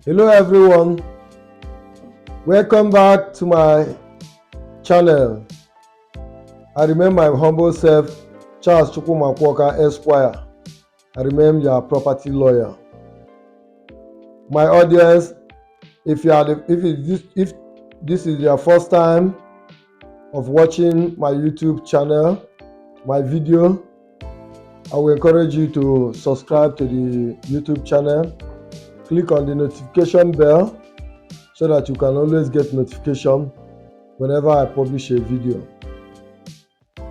Hello everyone, welcome back to my channel. I remain my humble self, Charles Chukwumakwoka Esquire. I remain your property lawyer. My audience, if this is your first time of watching my YouTube channel, my video, I will encourage you to subscribe to the YouTube channel. Click on the notification bell so that you can always get notification whenever I publish a video.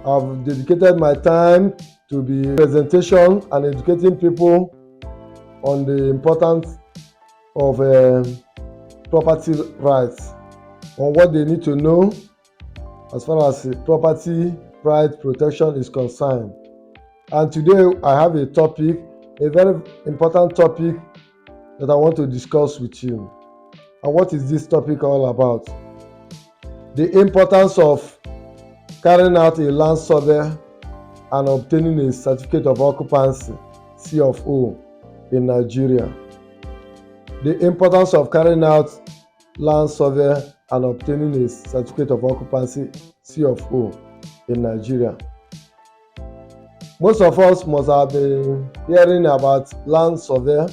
I've dedicated my time to the presentation and educating people on the importance of property rights, on what they need to know as far as property right protection is concerned. And today I have a topic, a very important topic that I want to discuss with you. And what is this topic all about? The importance of carrying out a land survey and obtaining a Certificate of Occupancy, C of O, in Nigeria. The importance of carrying out land survey and obtaining a Certificate of Occupancy, C of O, in Nigeria. Most of us must have been hearing about land survey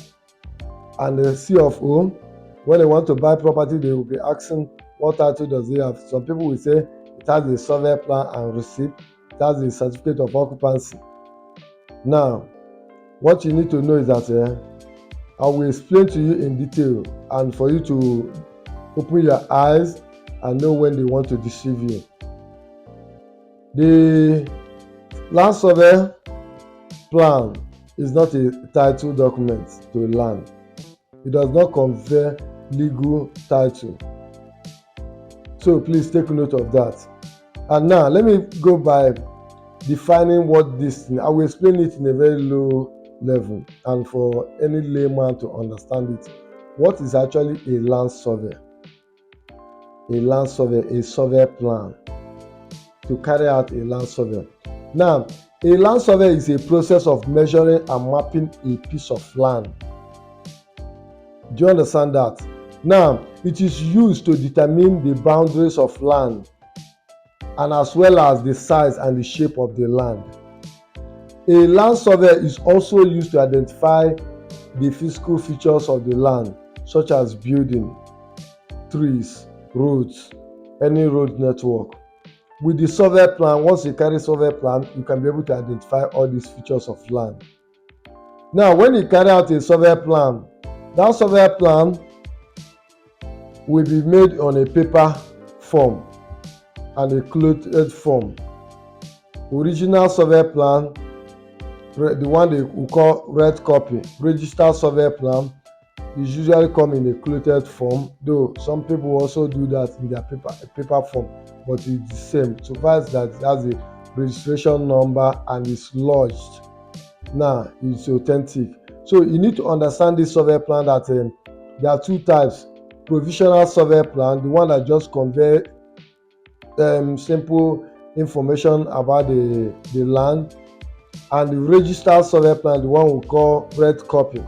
and the C of O. When they want to buy property, they will be asking, what title does it have? Some people will say it has a survey plan and receipt. It has a Certificate of Occupancy. Now, what you need to know is that I will explain to you in detail, and for you to open your eyes and know when they want to deceive you. The land survey plan is not a title document to land. It does not convey legal title. So please take note of that. And now let me go by defining what this thing. I will explain it in a very low level and for any layman to understand it. What is actually a land survey? A land survey, a survey plan to carry out a land survey. Now, a land survey is a process of measuring and mapping a piece of land. Do you understand that? Now, it is used to determine the boundaries of land and as well as the size and the shape of the land. A land survey is also used to identify the physical features of the land, such as building, trees, roads, any road network. With the survey plan, once you carry survey plan, you can be able to identify all these features of land. Now, when you carry out a survey plan, that survey plan will be made on a paper form and a clothed form. Original survey plan, the one they will call red copy, registered survey plan, is usually come in a clothed form, though some people also do that in their paper form, but it's the same. Suffice that it has a registration number and is lodged. Now it's authentic. So you need to understand this survey plan that there are two types. Provisional survey plan, the one that just convey simple information about the land, and the registered survey plan, the one we call red copy.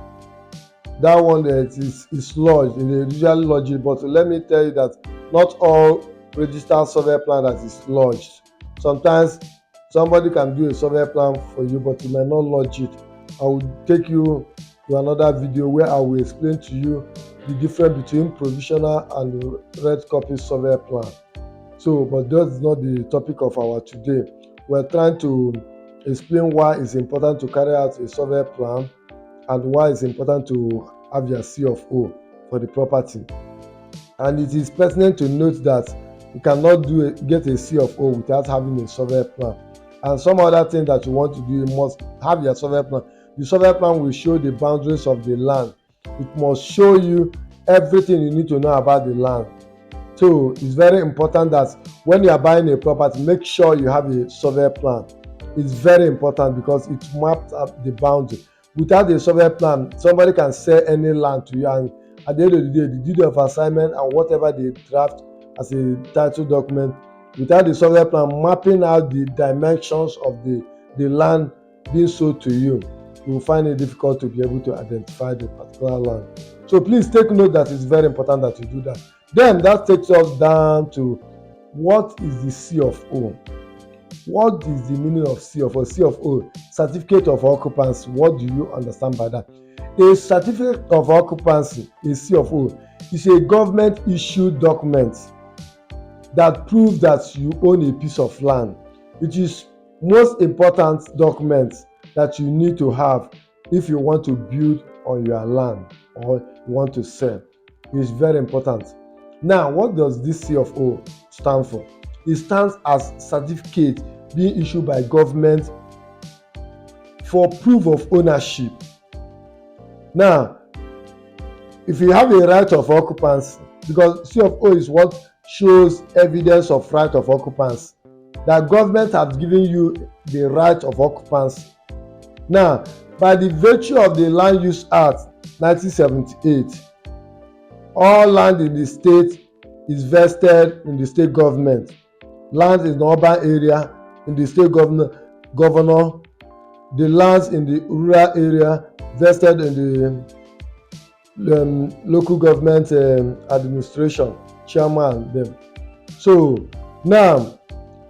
That one that is lodged, they usually lodge it, but let me tell you that not all registered survey plan that is lodged. Sometimes somebody can do a survey plan for you, but you may not lodge it. I will take you to another video where I will explain to you the difference between provisional and the red copy survey plan. So, but that's not the topic of our today. We're trying to explain why it's important to carry out a survey plan and why it's important to have your C of O for the property. And it is pertinent to note that you cannot get a C of O without having a survey plan. And some other thing that you want to do, you must have your survey plan. The survey plan will show the boundaries of the land. It must show you everything you need to know about the land. So it's very important that when you are buying a property, make sure you have a survey plan. It's very important because it maps up the boundary. Without a survey plan, somebody can sell any land to you, and at the end of the day, the deed of assignment and whatever they draft as a title document, without the survey plan mapping out the dimensions of the land being sold to you, you will find it difficult to be able to identify the particular land. So please take note that it's very important that you do that. Then that takes us down to what is the C of O. What is the meaning of C of O? C of O, Certificate of Occupancy. What do you understand by that? A Certificate of Occupancy, a C of O, is a government issued document that proves that you own a piece of land. It is most important document that you need to have if you want to build on your land or you want to sell. It's very important. Now, what does this C of O stand for? It stands as certificate being issued by government for proof of ownership. Now, if you have a right of occupancy, because C of O is what shows evidence of right of occupancy, that government has given you the right of occupancy. Now, by the virtue of the Land Use Act 1978, all land in the state is vested in the state government. Land in the urban area in the state governor, the lands in the rural area vested in the local government administration, chairman them. So now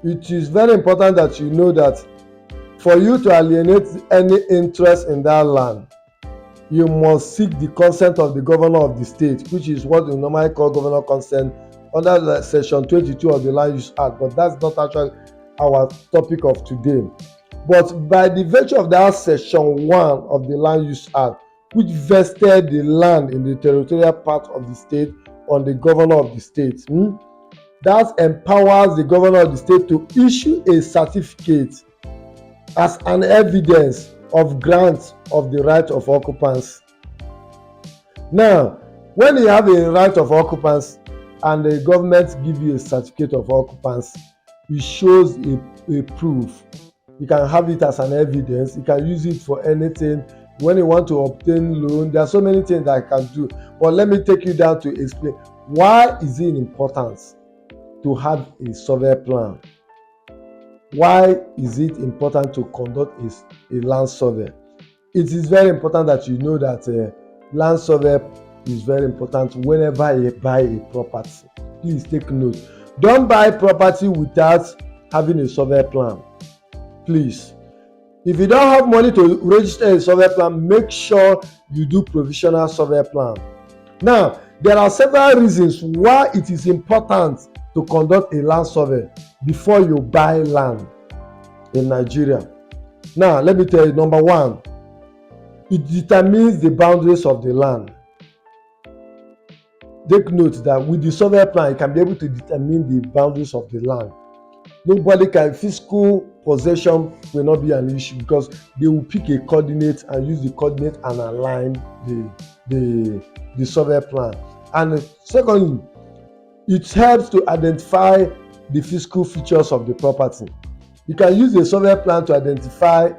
it is very important that you know that for you to alienate any interest in that land, you must seek the consent of the governor of the state, which is what we normally call governor consent under the section 22 of the Land Use Act, but that's not actually our topic of today. But by the virtue of that section 1 of the Land Use Act, which vested the land in the territorial part of the state on the governor of the state, that empowers the governor of the state to issue a certificate as an evidence of grant of the right of occupancy. Now, when you have a right of occupancy and the government give you a certificate of occupancy, it shows a proof. You can have it as an evidence. You can use it for anything. When you want to obtain loan, there are so many things that I can do. But let me take you down to explain why is it important to have a survey plan. Why is it important to conduct a land survey? It is very important that you know that land survey is very important whenever you buy a property. Please take note. Don't buy property without having a survey plan. Please. If you don't have money to register a survey plan, make sure you do provisional survey plan. Now, there are several reasons why it is important to conduct a land survey before you buy land in Nigeria. Now, let me tell you, number one, it determines the boundaries of the land. Take note that with the survey plan, you can be able to determine the boundaries of the land. Nobody can, physical possession will not be an issue because they will pick a coordinate and use the coordinate and align the survey plan. And secondly, it helps to identify the physical features of the property. You can use a survey plan to identify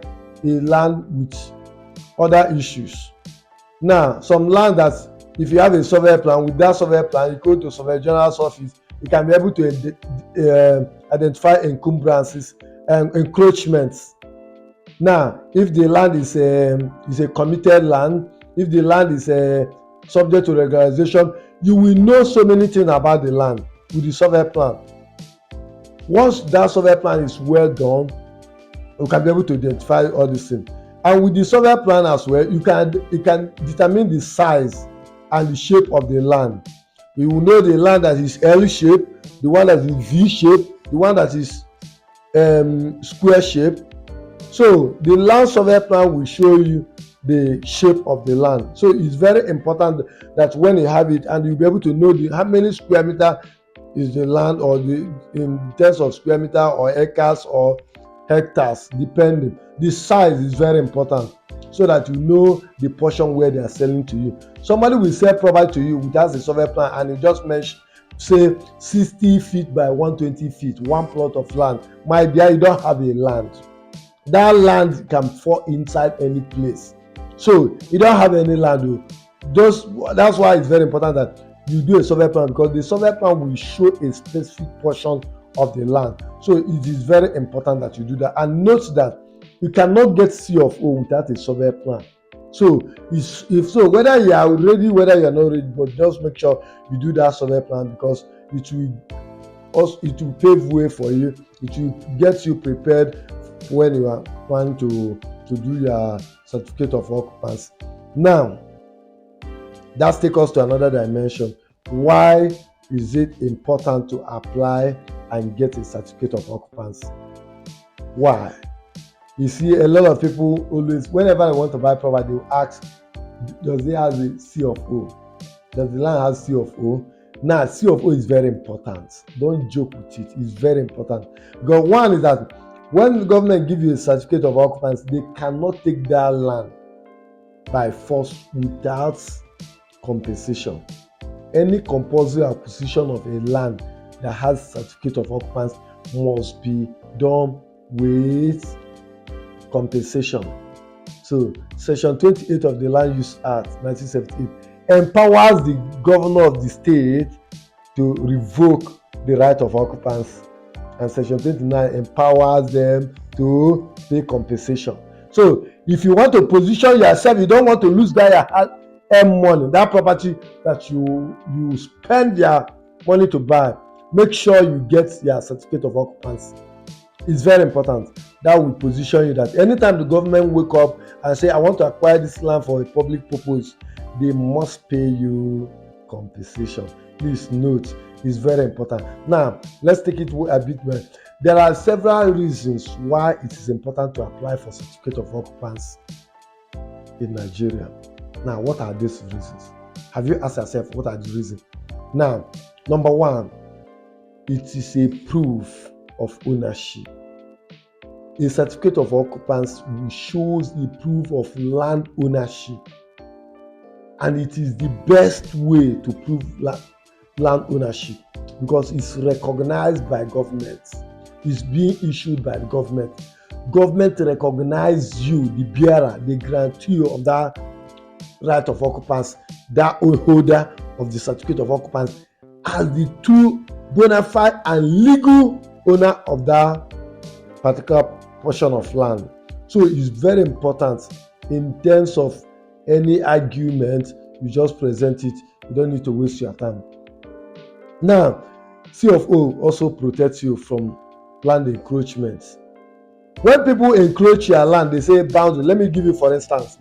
a land with other issues. Now, some land that if you have a survey plan, with that survey plan, you go to Surveyor General's office, you can be able to identify encumbrances and encroachments. Now, if the land is a committed land, if the land is subject to regularization, you will know so many things about the land with the survey plan. Once that survey plan is well done, you can be able to identify all these things. And with the survey plan as well, you can determine the size and the shape of the land. You will know the land that is L shape, the one that is V shape, the one that is square shape. So the land survey plan will show you the shape of the land. So it's very important that when you have it, and you'll be able to know how many square meter is the land, or in terms of square meter or acres or hectares, depending. The size is very important so that you know the portion where they are selling to you. Somebody will sell property to you without a survey plan, and you just mention, say 60 feet by 120 feet, one plot of land. My dear, you don't have a land. That land can fall inside any place. So you don't have any land. That's why it's very important that you do a survey plan, because the survey plan will show a specific portion of the land. So it is very important that you do that. And note that you cannot get C of O without a survey plan. So if so, whether you are ready, whether you are not ready, but just make sure you do that survey plan, because it will pave way for you. It will get you prepared when you are planning to do your certificate of occupancy. Now, that takes us to another dimension. Why is it important to apply and get a certificate of occupancy? Why? You see, a lot of people always, whenever they want to buy property, they will ask, does it have a C of O? Does the land have C of O? Now, C of O is very important. Don't joke with it. It's very important. Because one is that when the government gives you a certificate of occupancy, they cannot take that land by force without compensation. Any compulsory acquisition of a land that has certificate of occupancy must be done with compensation. So, Section 28 of the Land Use Act 1978 empowers the governor of the state to revoke the right of occupancy, and Section 29 empowers them to pay compensation. So, if you want to position yourself, you don't want to lose that hard-earned money, that property that you spend your money to buy, make sure you get your certificate of occupancy. It's very important. That will position you that anytime the government wake up and say, I want to acquire this land for a public purpose, they must pay you compensation. Please note, it's very important. Now, let's take it a bit more. There are several reasons why it is important to apply for certificate of occupancy in Nigeria. Now, what are these reasons? Have you asked yourself, what are the reasons? Now, number one, it is a proof of ownership. A certificate of occupancy shows a proof of land ownership, and it is the best way to prove land ownership because it's recognized by government. It's being issued by the government. Government recognizes you, the bearer, the grantee of that right of occupancy, that holder of the certificate of occupancy, as the true bona fide and legal owner of that particular portion of land. So it's very important in terms of any argument. You just present it. You don't need to waste your time. Now, C of O also protects you from land encroachment. When people encroach your land, they say boundary. Let me give you for instance.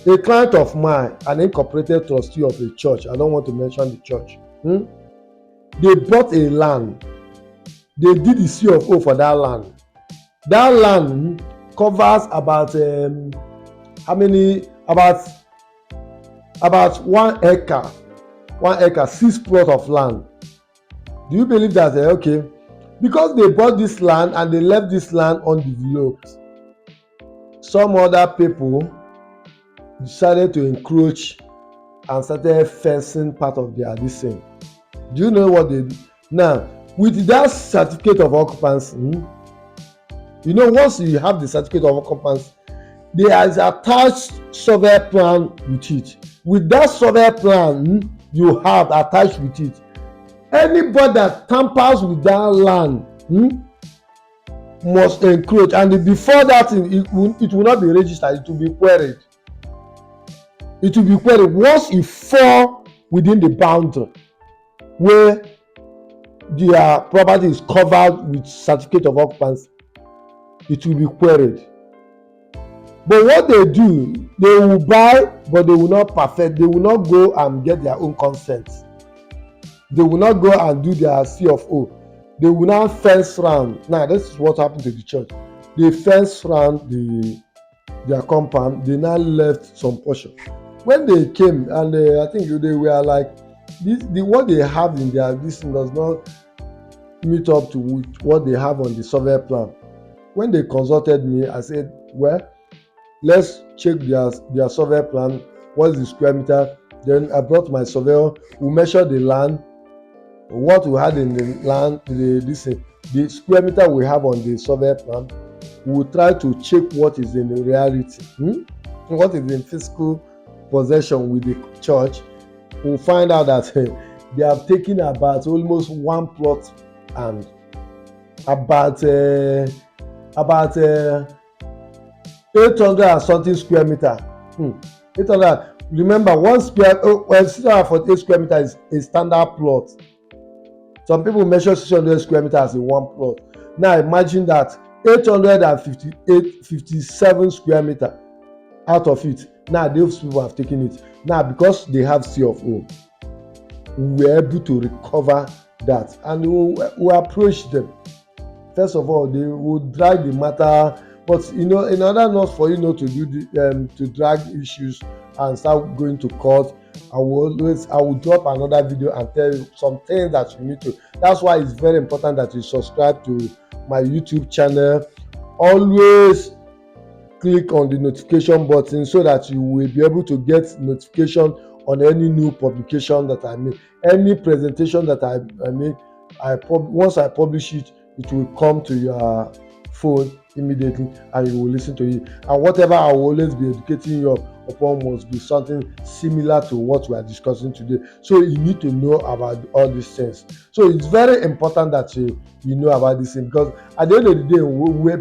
A client of mine, an incorporated trustee of a church, I don't want to mention the church, they bought a land. They did the C of O for that land. That land covers about how many? About 1 acre. 1 acre, 6 plots of land. Do you believe that? Okay, because they bought this land and they left this land undeveloped, some other people decided to encroach and started fencing part of their thing. Do you know what they do? Now, with that certificate of occupancy, once you have the certificate of occupancy, there is attached survey plan with it. With that survey plan you have attached with it, anybody that tampers with that land must encroach, and before that it will not be registered. It will be queried. It will be queried once it fall within the boundary where their property is covered with certificate of occupancy. It will be queried. But what they do, they will buy, but they will not perfect. They will not go and get their own consent. They will not go and do their C of O. They will now fence round. Now, this is what happened to the church. They fence round their compound. They now left some portion. When they came, and I think they were like, what they have in their listing does not meet up to what they have on the survey plan. When they consulted me, I said, well, let's check their survey plan. What's the square meter? Then I brought my surveyor. We measured the land, what we had in the land, the square meter we have on the survey plan. We will try to check what is in the reality, what is in physical possession with the church. We'll find out that they have taken about almost 1 plot and about 800 and something square meter 800. Remember, 648 square meters is a standard plot. Some people measure 600 square meters in one plot. Now imagine that 857 square meter out of it. Now those people have taken it. Now because they have C of O, we were able to recover that, and we approach them. First of all, they will drag the matter, but in order not for to do to drag issues and start going to court, I will drop another video and tell you some things that you need to. That's why it's very important that you subscribe to my YouTube channel. Always click on the notification button so that you will be able to get notification on any new publication that I make, any presentation that I make. Once I publish it, it will come to your phone immediately and you will listen to it. And whatever I will always be educating you upon must be something similar to what we are discussing today. So you need to know about all these things. So it's very important that you know about this thing, because at the end of the day, we were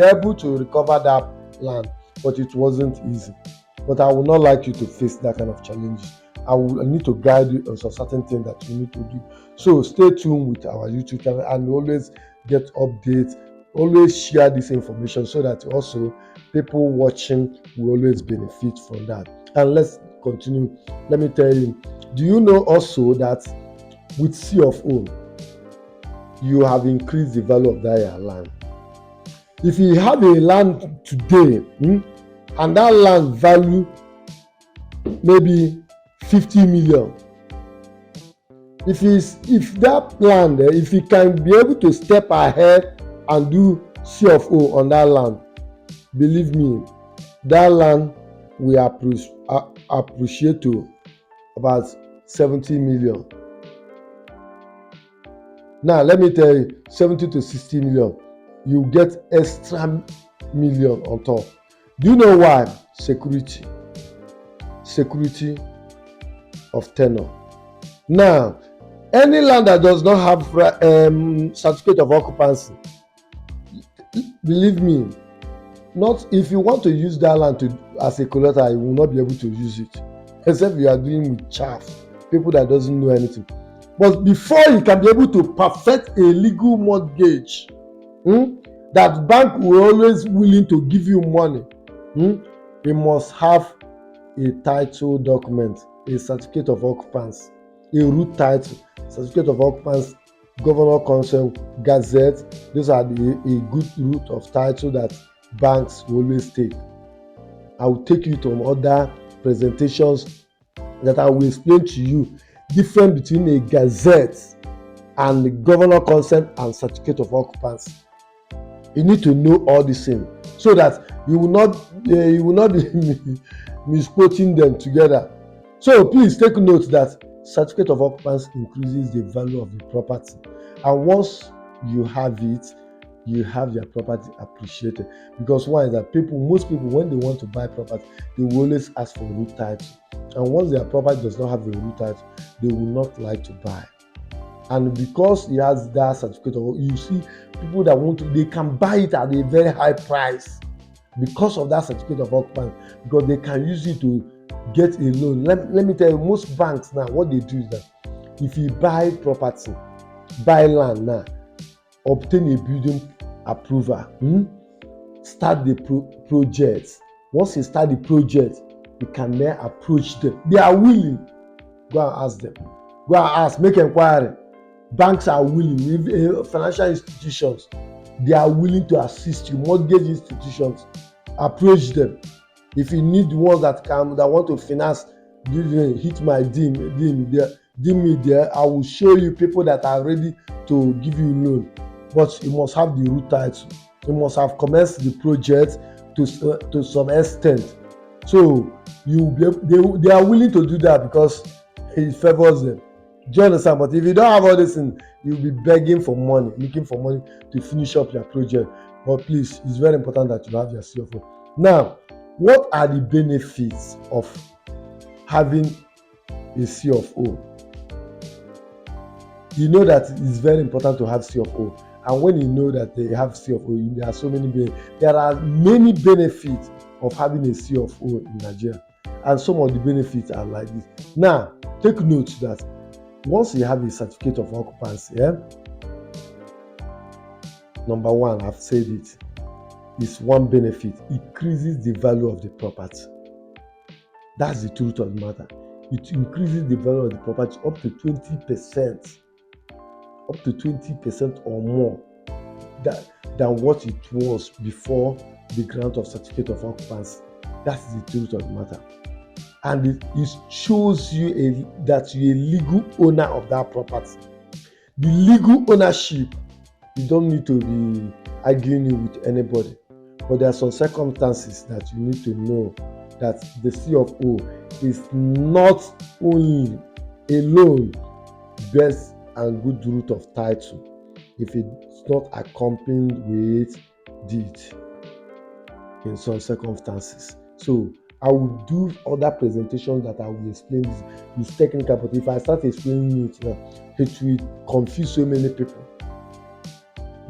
able to recover that land, but it wasn't easy. But I would not like you to face that kind of challenges. I need to guide you on some certain things that you need to do. So stay tuned with our YouTube channel and always get updates. Always share this information so that also people watching will always benefit from that. And let's continue. Let me tell you, do you know also that with C of O, you have increased the value of that land? If you have a land today, and that land value maybe 50 million, if that land, if you can be able to step ahead and do C of O on that land, believe me, that land will appreciate to about 70 million. Now let me tell you, 70 to 60 million, you get extra million on top. Do you know why? Security of tenure. Now, any land that does not have certificate of occupancy, believe me, not if you want to use that land as a collateral, you will not be able to use it, except you are dealing with chaff, people that doesn't know anything. But before you can be able to perfect a legal mortgage, that bank will always willing to give you money, you must have a title document, a certificate of occupancy, a root title, certificate of occupancy, governor consent, gazette. Those are a good root of title that banks will always take. I will take you to other presentations that I will explain to you difference between a gazette and the governor consent and certificate of occupancy. You need to know all these things so that you will not be misquoting them together. So please take note that certificate of occupancy increases the value of the property, and once you have it, you have your property appreciated. Because one is that most people when they want to buy property, they will always ask for root title, and once their property does not have a root title, they will not like to buy. And because he has that certificate of, you see people that want to, they can buy it at a very high price because of that certificate of occupancy, because they can use it to get a loan. Let me tell you, most banks now, what they do is that if you buy property, buy land now, obtain a building approval, start the project. Once you start the project, you can then approach them. They are willing. Go and ask them. Go and ask, make inquiry. Banks are willing. Financial institutions, they are willing to assist you. Mortgage institutions, approach them. If you need ones that want to finance, hit my DM me there. I will show you people that are ready to give you loan. But you must have the root title. You must have commenced the project to some extent. So they are willing to do that because it favors them. Do you understand? But if you don't have all this thing, you'll be begging for money, looking for money to finish up your project. But please, it's very important that you have your CFO. Now, what are the benefits of having a CFO? You know that it's very important to have CFO. And when you know that they have CFO, there are so many benefits. There are many benefits of having a C of O in Nigeria. And some of the benefits are like this. Now, take note that once you have a certificate of occupancy, number one, I've said it, is one benefit: increases the value of the property. That's the truth of the matter. It increases the value of the property up to 20%, or more than what it was before the grant of certificate of occupancy. That's the truth of the matter. And it shows you that you're a legal owner of that property. The legal ownership, you don't need to be arguing it with anybody. But there are some circumstances that you need to know that the C of O is not only alone best and good root of title if it's not accompanied with deed in some circumstances. So I will do other presentations that I will explain this. It's technical, but if I start explaining it now, it will confuse so many people.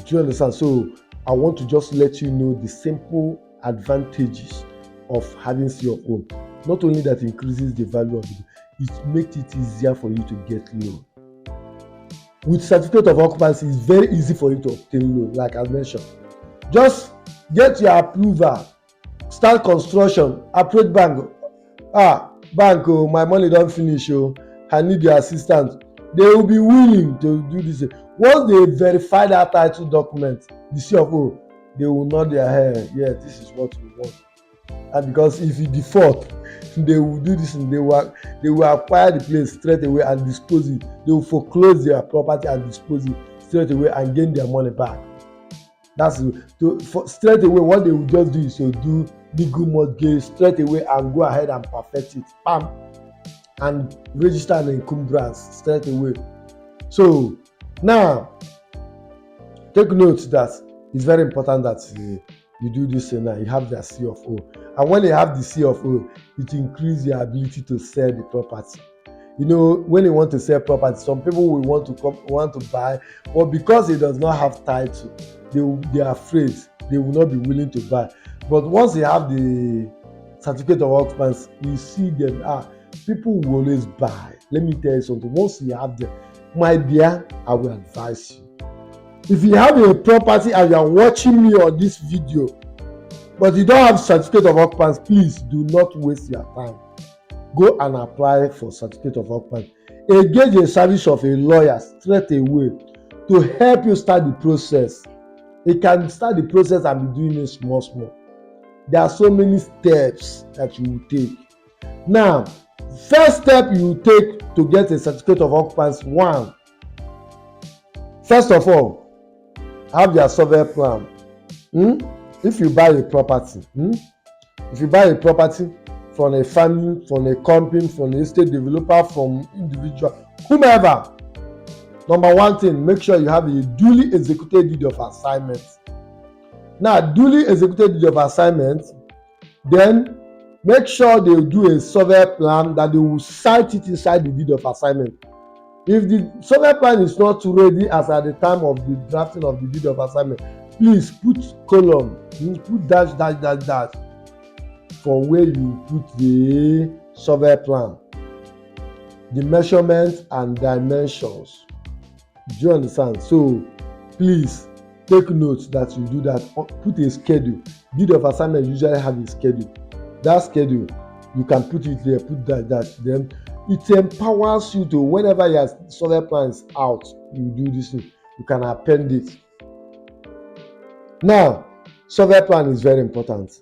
Do you understand? So I want to just let you know the simple advantages of having C of O. Not only that it increases the value of it makes it easier for you to get loan. With certificate of occupancy, it's very easy for you to obtain loan, like I mentioned. Just get your approval, start construction, approach bank. Bank, my money don't finish, I need your assistance. They will be willing to do this. Once they verify that title document, the C of O, they will nod their head. Yeah, this is what we want. And because if you default, they will do this, and they will acquire the place straight away and dispose it. They will foreclose their property and dispose it straight away and gain their money back. That's straight away. What they will just do is to do legal mortgage straight away and go ahead and perfect it, and register an encumbrance straight away. So now, take note that it's very important that you do this now. You have the C of O, and when you have the C of O, it increases your ability to sell the property. When you want to sell property, some people will want to buy, but because it does not have title, they are afraid. They will not be willing to buy. But once they have the certificate of occupancy, you see them. People will always buy. Let me tell you something. Once you have them, my dear, I will advise you. If you have a property and you are watching me on this video, but you don't have certificate of occupancy, please do not waste your time. Go and apply for certificate of occupancy. Engage the service of a lawyer straight away to help you start the process. You can start the process and be doing it small. There are so many steps that you will take. Now, first step you will take to get a certificate of occupancy: one, first of all, have your survey plan. If you buy a property, from a family, from a company, from an estate developer, from individual, whomever, number one thing, make sure you have a duly executed deed of assignment. Now, duly executed deed of assignment, then make sure they do a survey plan that they will cite it inside the deed of assignment. If the survey plan is not ready as at the time of the drafting of the deed of assignment, please put column, put dash for where you put the survey plan, the measurement and dimensions. Do you understand? So please take note that you do that. Put a schedule. Deed of assignment usually have a schedule. That schedule, you can put it there, put that. Then it empowers you to, whenever your survey plan is out, you do this thing, you can append it. Now, survey plan is very important.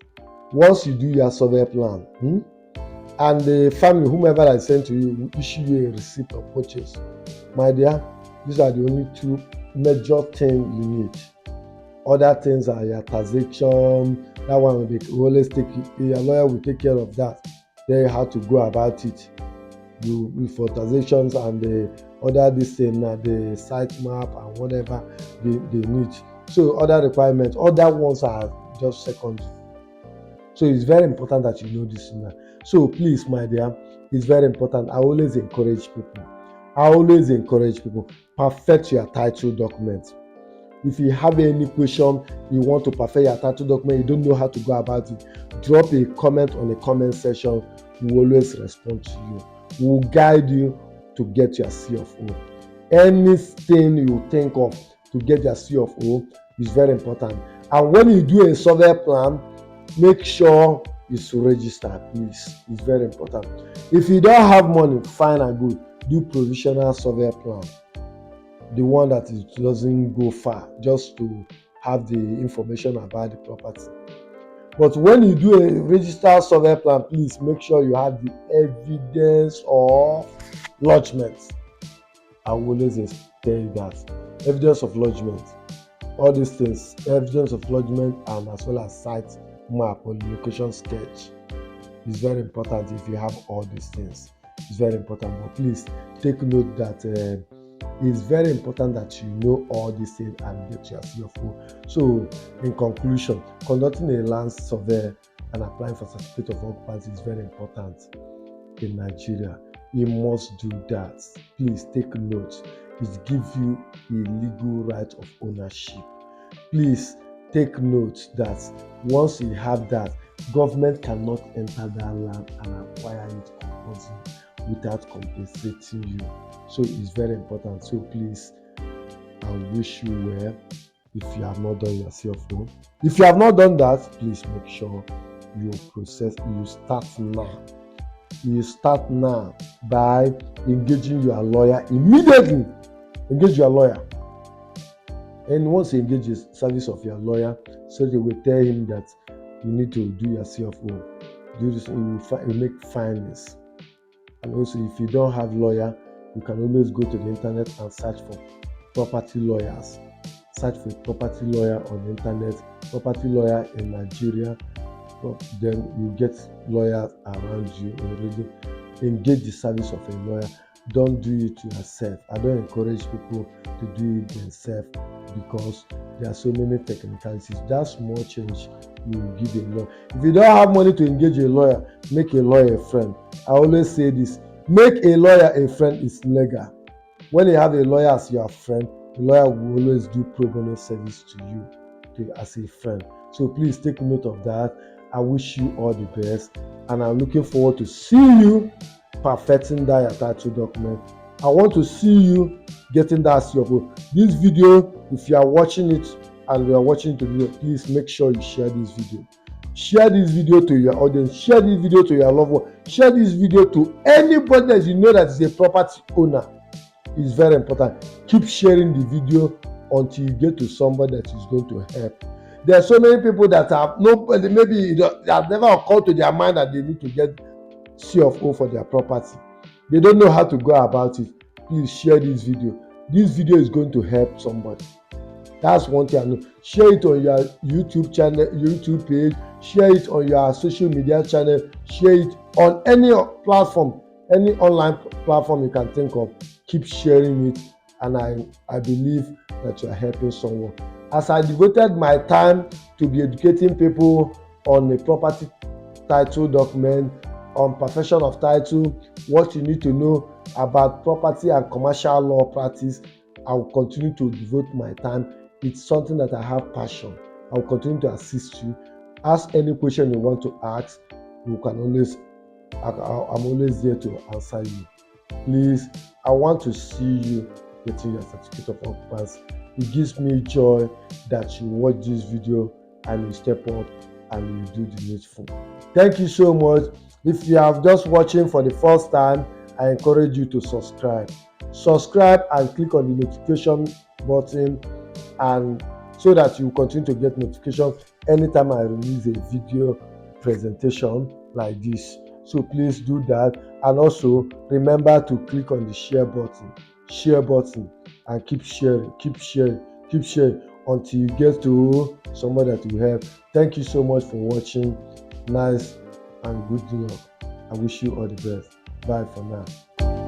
Once you do your survey plan, and the family, whomever I sent to you, will issue you a receipt of purchase. My dear, these are the only two major things you need. Other things are your taxation. That one will always your lawyer will take care of that. Then you have to go about it. You for taxations and the other this thing, the site map and whatever they need. So other requirements, other ones are just secondary. So it's very important that you know this now. So please, my dear, it's very important. I always encourage people. Perfect your title documents. If you have any question, you want to perfect your title document, you don't know how to go about it, drop a comment on the comment section. We will always respond to you. We will guide you to get your C of O. Anything you think of to get your C of O is very important. And when you do a survey plan, make sure it's registered, please. It's very important. If you don't have money, fine and good, do provisional survey plan, the one that it doesn't go far, just to have the information about the property. But when you do a registered survey plan, please make sure you have the evidence of lodgement. I will always tell you that evidence of lodgement, all these things, evidence of lodgement, and as well as site map or location sketch is very important. If you have all these things, it's very important. But please take note that it's very important that you know all these things and get your CFO. So in conclusion, conducting a land survey and applying for certificate of occupancy is very important in Nigeria. You must do that. Please take note. It gives you a legal right of ownership. Please take note that once you have that, government cannot enter that land and acquire it compulsory without compensating you. So it's very important. So please, I wish you well if you have not done your CFO. If you have not done that, please make sure you start now. You start now by engaging your lawyer immediately. Engage your lawyer. And once you engage the service of your lawyer, so they will tell him that you need to do your CFO. Do this, you will make findings. And also, if you don't have lawyer, you can always go to the internet and search for property lawyers. Search for a property lawyer on the internet, property lawyer in Nigeria. Then you get lawyers around you already. Engage the service of a lawyer. Don't do it yourself. I don't encourage people to do it themselves because there are so many technicalities. That small change you will give a lawyer. If you don't have money to engage a lawyer, make a lawyer a friend. I always say this: make a lawyer a friend is legal. When you have a lawyer as your friend, the lawyer will always do pro bono service to you as a friend. So please take note of that. I wish you all the best, and I'm looking forward to see you perfecting that your title document. I want to see you getting that CFO. This video, if you are watching it and you are watching the video, please make sure you share this video. Share this video to your audience. Share this video to your loved one. Share this video to anybody that you know that is a property owner. It's very important. Keep sharing the video until you get to somebody that is going to help. There are so many people that have nobody, maybe it has never occurred to their mind that they need to get CFO for their property. They don't know how to go about it. Please share this video. This video is going to help somebody. That's one thing I know. Share it on your YouTube channel, YouTube page. Share it on your social media channel. Share it on any platform, any online platform you can think of. Keep sharing it, and I believe that you are helping someone. As I devoted my time to be educating people on a property title document, on perfection of title, what you need to know about property and commercial law practice, I will continue to devote my time. It's something that I have passion. I will continue to assist you. Ask any question you want to ask. You can always, I'm always there to answer you. Please, I want to see you getting your certificate of occupancy. It gives me joy that you watch this video and you step up and you do the needful. Thank you so much. If you are just watching for the first time, I encourage you to subscribe. Subscribe and click on the notification button, and so that you continue to get notifications anytime I release a video presentation like this. So please do that, and also remember to click on the share button, and keep sharing until you get to somebody that will help. Thank you so much for watching. Nice and good luck. I wish you all the best. Bye for now.